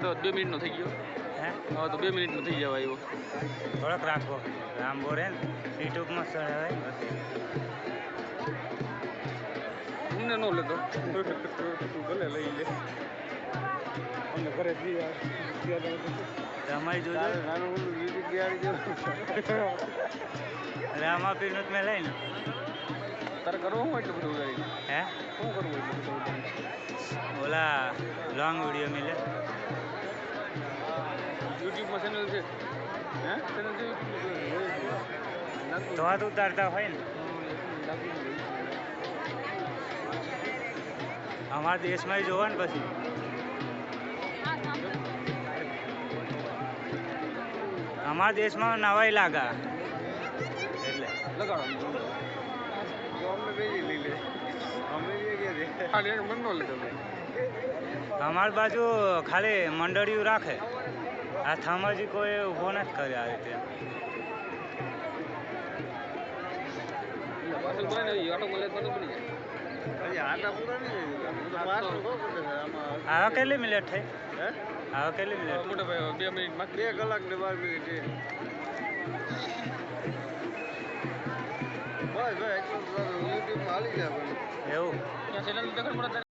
લો 2 મિનિટનો થઈ ગયો હે હવે તો 2 મિનિટનો થઈ જવા આવ્યો થોડોક રાખવો લાંબો રહે ને યુટ્યુબમાં ચડાવે અમને ન લેતો તું ભલે લઈ લે અમને ઘરે તમારી જોજો નાનું વિડીયો બિહારી જેવું રામાપીરનું જ મેં લઈને તારે કરવું હોય એટલું બધું ઉડાડી હે શું કરવું એટલું બધું ઉડાડી ઓલા લોંગ વિડીયો મિલે યુટ્યુબમાં ચેનલ છે હે ચેનલ છે તો હાથ ઉતારતા હોય ને અમારા દેશમાં જોવો ને પછી અમારા દેશમાં નવાઈ લાગા એટલે લગાડો અમને બેજી લઈ લે અમે ખાલી એક મન નો લીધો અમારી બાજુ ખાલી મંડળીઓ રાખે આ થામાજી કોઈ ઊભો નથી કરે આ રીતે પાછળ બને ને આટો મળે તો બની જાય આટા પૂરા નહીં આવા કેટલી મિનિટ થઈ હે આવા કેટલી મિનિટ મોટા ભાઈ 2 મિનિટમાં 2 કલાક ને 12 મિનિટ બસ ભાઈ યુટ્યુબમાં હાલી જાય એવું ચેનલ દેખાડ